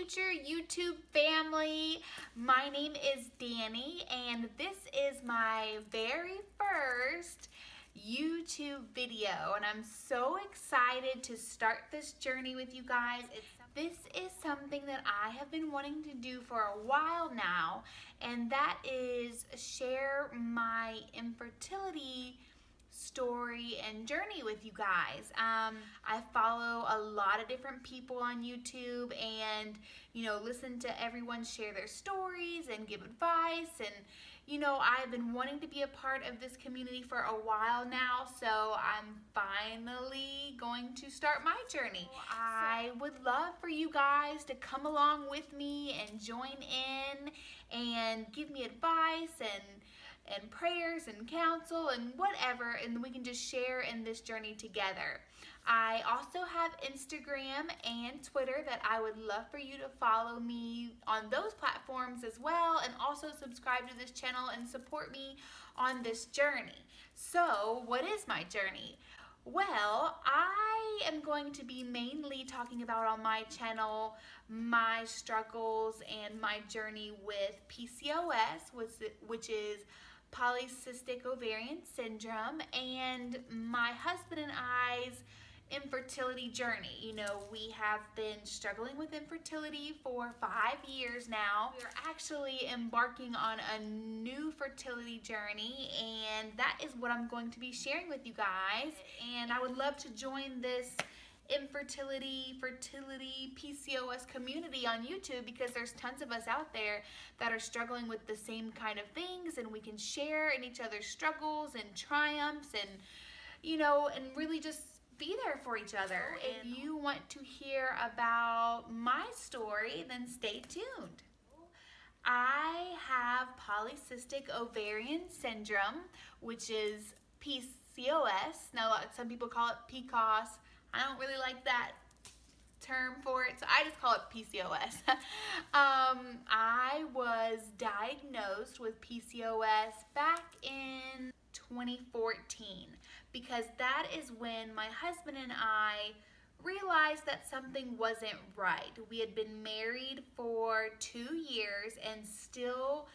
future YouTube family. My name is Danny and this is my very first YouTube video, and I'm so excited to start this journey with you guys. This is something that I have been wanting to do for a while now, and that is share my infertility story and journey with you guys. I follow a lot of different people on YouTube and, listen to everyone share their stories and give advice. And, I've been wanting to be a part of this community for a while now, so I'm finally going to start my journey. I would love for you guys to come along with me and join in and give me advice and prayers and counsel and whatever, and we can just share in this journey together. I also have Instagram and Twitter that I would love for you to follow me on those platforms as well, and also subscribe to this channel and support me on this journey. So, what is my journey? Well, I am going to be mainly talking about on my channel my struggles and my journey with PCOS, which is polycystic ovarian syndrome, and my husband and I's infertility journey. We have been struggling with infertility for 5 years now. We're actually embarking on a new fertility journey, and that is what I'm going to be sharing with you guys. And I would love to join this fertility PCOS community on YouTube, because there's tons of us out there that are struggling with the same kind of things, and we can share in each other's struggles and triumphs, and and really just be there for each other. If you want to hear about my story, then stay tuned. I have polycystic ovarian syndrome, which is PCOS. Now, some people call it PCOS. I don't really like that term for it, so I just call it PCOS. I was diagnosed with PCOS back in 2014, because that is when my husband and I realized that something wasn't right. We had been married for 2 years and still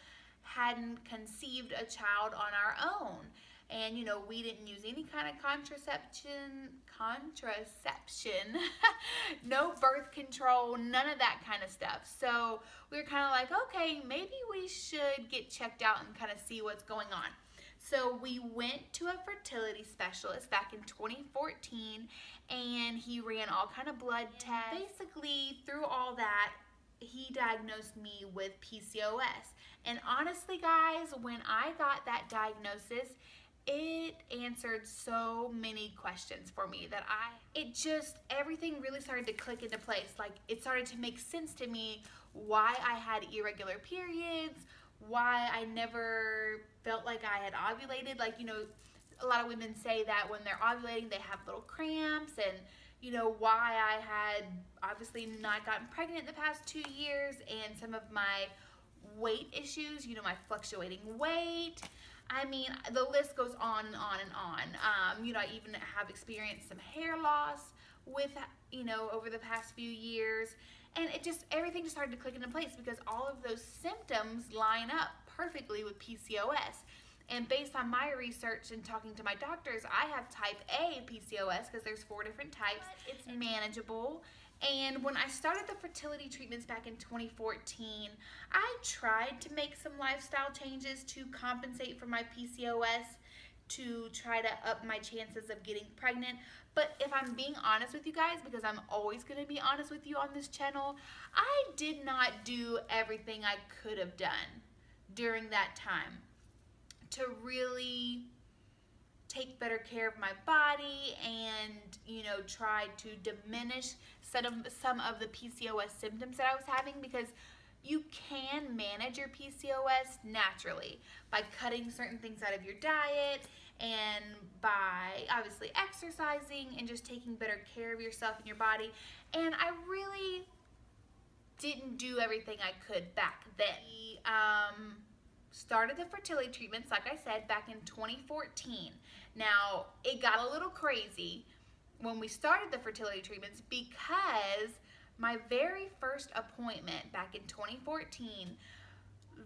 hadn't conceived a child on our own. And we didn't use any kind of contraception, no birth control, none of that kind of stuff. So we were kind of like, okay, maybe we should get checked out and kind of see what's going on. So we went to a fertility specialist back in 2014, and he ran all kind of blood tests. Basically, through all that, he diagnosed me with PCOS. And honestly, guys, when I got that diagnosis, it answered so many questions for me that everything really started to click into place. Like, it started to make sense to me why I had irregular periods, why I never felt like I had ovulated. Like, a lot of women say that when they're ovulating, they have little cramps, and, why I had obviously not gotten pregnant the past 2 years, and some of my weight issues, my fluctuating weight. I mean, the list goes on and on and on. I even have experienced some hair loss with, over the past few years. And everything just started to click into place, because all of those symptoms line up perfectly with PCOS. And based on my research and talking to my doctors, I have type A PCOS, because there's 4 different types. It's manageable. And when I started the fertility treatments back in 2014, I tried to make some lifestyle changes to compensate for my PCOS, to try to up my chances of getting pregnant. But if I'm being honest with you guys, because I'm always going to be honest with you on this channel, I did not do everything I could have done during that time to really take better care of my body and, try to diminish some of the PCOS symptoms that I was having, because you can manage your PCOS naturally by cutting certain things out of your diet, and by obviously exercising and just taking better care of yourself and your body. And I really didn't do everything I could back then. We started the fertility treatments, like I said, back in 2014. Now, it got a little crazy when we started the fertility treatments, because my very first appointment back in 2014,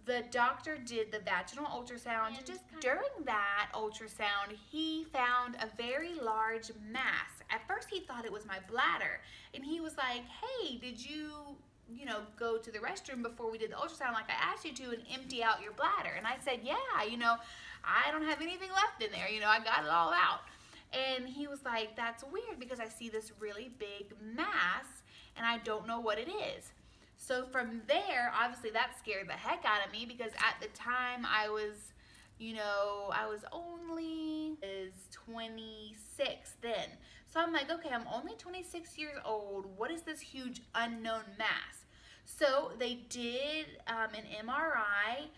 the doctor did the vaginal ultrasound. And just during that ultrasound, he found a very large mass. At first, he thought it was my bladder. And he was like, hey, did you go to the restroom before we did the ultrasound like I asked you to and empty out your bladder? And I said, yeah, I don't have anything left in there. I got it all out. And he was like, that's weird because I see this really big mass and I don't know what it is. So from there, obviously that scared the heck out of me because at the time I was only 26 then. So I'm like, okay, I'm only 26 years old. What is this huge unknown mass? So they did an MRI,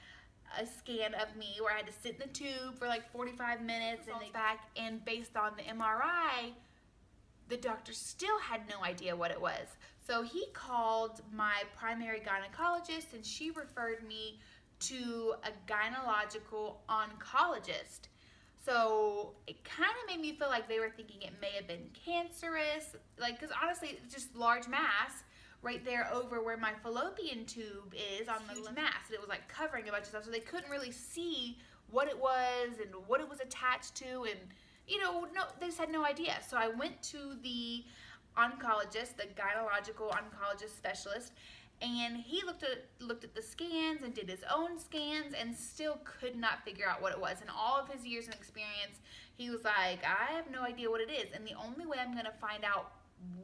a scan of me where I had to sit in the tube for like 45 minutes and back. And based on the MRI, the doctor still had no idea what it was. So he called my primary gynecologist and she referred me to a gynecological oncologist. So it kind of made me feel like they were thinking it may have been cancerous, because honestly, it's just large mass right there over where my fallopian tube is on the mass. And it was like covering a bunch of stuff, so they couldn't really see what it was and what it was attached to, and they just had no idea. So I went to the oncologist, the gynecological oncologist specialist, and he looked at the scans and did his own scans and still could not figure out what it was. In all of his years of experience, he was like, I have no idea what it is. And the only way I'm going to find out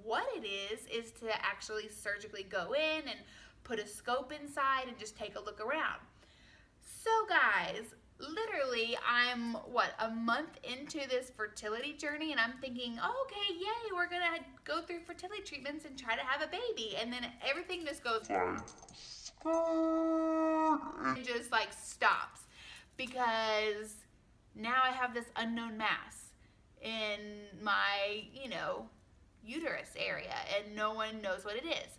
what it is to actually surgically go in and put a scope inside and just take a look around. So guys, literally I'm a month into this fertility journey and I'm thinking, oh, okay, yay, we're gonna go through fertility treatments and try to have a baby, and then everything just goes and just like stops because now I have this unknown mass in my uterus area and no one knows what it is.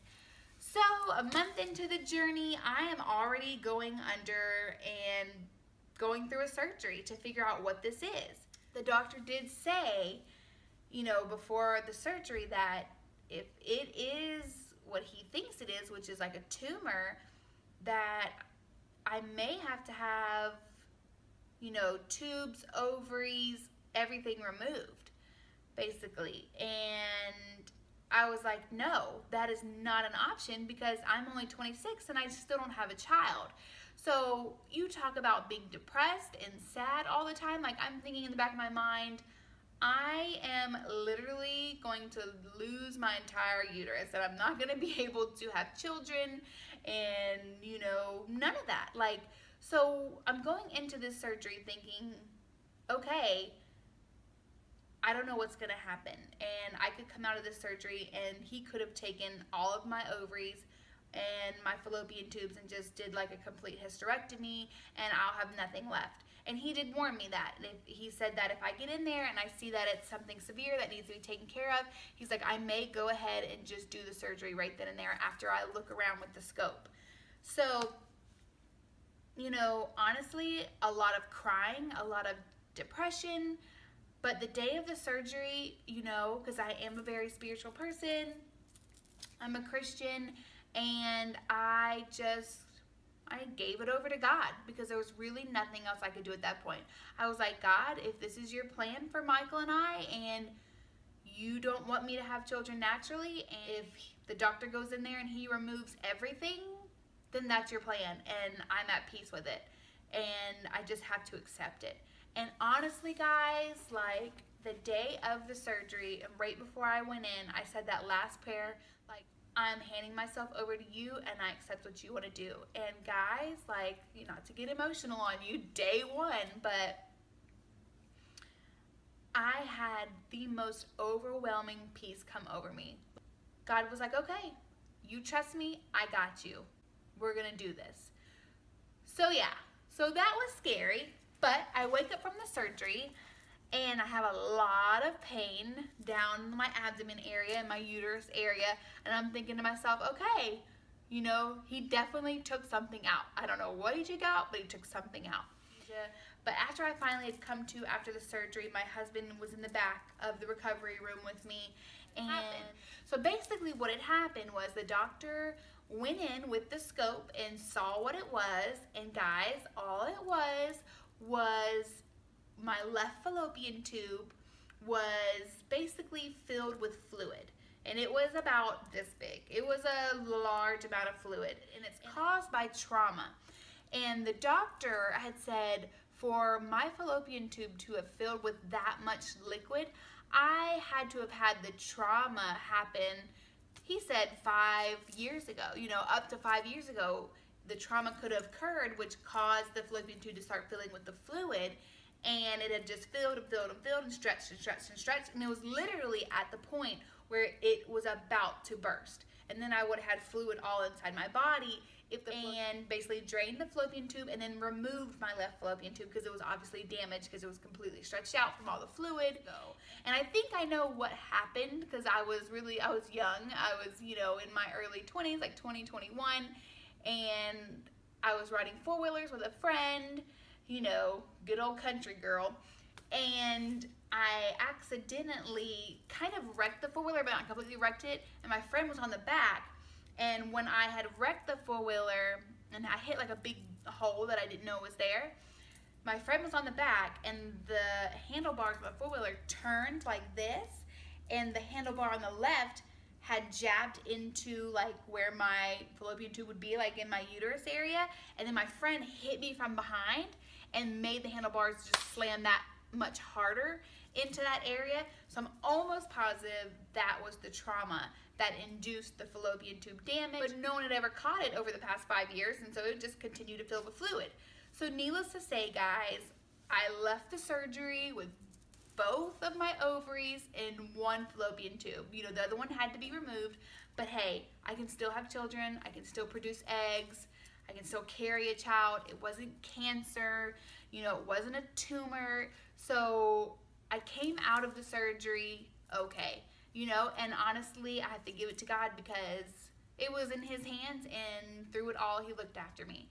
So a month into the journey, I am already going under and going through a surgery to figure out what this is. The doctor did say, before the surgery that if it is what he thinks it is, which is like a tumor, that I may have to have, tubes, ovaries, everything removed, basically. And I was like, no, that is not an option because I'm only 26 and I still don't have a child. So you talk about being depressed and sad all the time. Like, I'm thinking in the back of my mind, I am literally going to lose my entire uterus and I'm not going to be able to have children and, none of that. So I'm going into this surgery thinking, okay, I don't know what's going to happen. And I could come out of this surgery and he could have taken all of my ovaries and my fallopian tubes and just did like a complete hysterectomy and I'll have nothing left. And he did warn me that. He said that if I get in there and I see that it's something severe that needs to be taken care of, he's like, I may go ahead and just do the surgery right then and there after I look around with the scope. So, honestly, a lot of crying, a lot of depression. But the day of the surgery, because I am a very spiritual person, I'm a Christian, and I gave it over to God because there was really nothing else I could do at that point. I was like, God, if this is your plan for Michael and I, and you don't want me to have children naturally, and if the doctor goes in there and he removes everything, then that's your plan, and I'm at peace with it. And I just have to accept it. And honestly, guys, the day of the surgery, and right before I went in, I said that last prayer, I'm handing myself over to you and I accept what you want to do. And guys, not to get emotional on you, day one, but I had the most overwhelming peace come over me. God was like, okay, you trust me, I got you. We're gonna do this. So yeah, so that was scary, but I wake up from the surgery and I have a lot of pain down my abdomen area and my uterus area. And I'm thinking to myself, okay, he definitely took something out. I don't know what he took out, but he took something out. But after I finally had come to after the surgery, my husband was in the back of the recovery room with me. And so basically what had happened was the doctor went in with the scope and saw what it was, and guys, all it was my left fallopian tube was basically filled with fluid. And it was about this big. It was a large amount of fluid, and it's caused by trauma. And the doctor had said for my fallopian tube to have filled with that much liquid, I had to have had the trauma happen, he said 5 years ago. You know, up to 5 years ago, the trauma could have occurred, which caused the fallopian tube to start filling with the fluid. And it had just filled and filled and filled and stretched and stretched and stretched. And it was literally at the point where it was about to burst. And then I would have had fluid all inside my body and basically drained the fallopian tube and then removed my left fallopian tube because it was obviously damaged because it was completely stretched out from all the fluid. And I think I know what happened because I was young. I was, you know, in my early 20s, like 20, 21. And I was riding four-wheelers with a friend, you know, good old country girl. And I accidentally kind of wrecked the four-wheeler, but not completely wrecked it. And my friend was on the back. And when I had wrecked the four-wheeler and I hit like a big hole that I didn't know was there, my friend was on the back and the handlebars of the four-wheeler turned like this, and the handlebar on the left had jabbed into like where my fallopian tube would be, like in my uterus area. And then my friend hit me from behind and made the handlebars just slam that much harder into that area. So I'm almost positive that was the trauma that induced the fallopian tube damage, but no one had ever caught it over the past 5 years, and so it just continued to fill with fluid. So needless to say, guys, I left the surgery with both of my ovaries in one fallopian tube. You know, the other one had to be removed, but hey, I can still have children, I can still produce eggs, I can still carry a child. It wasn't cancer, you know, it wasn't a tumor. So I came out of the surgery okay, you know, and honestly, I have to give it to God because it was in His hands, and through it all, He looked after me.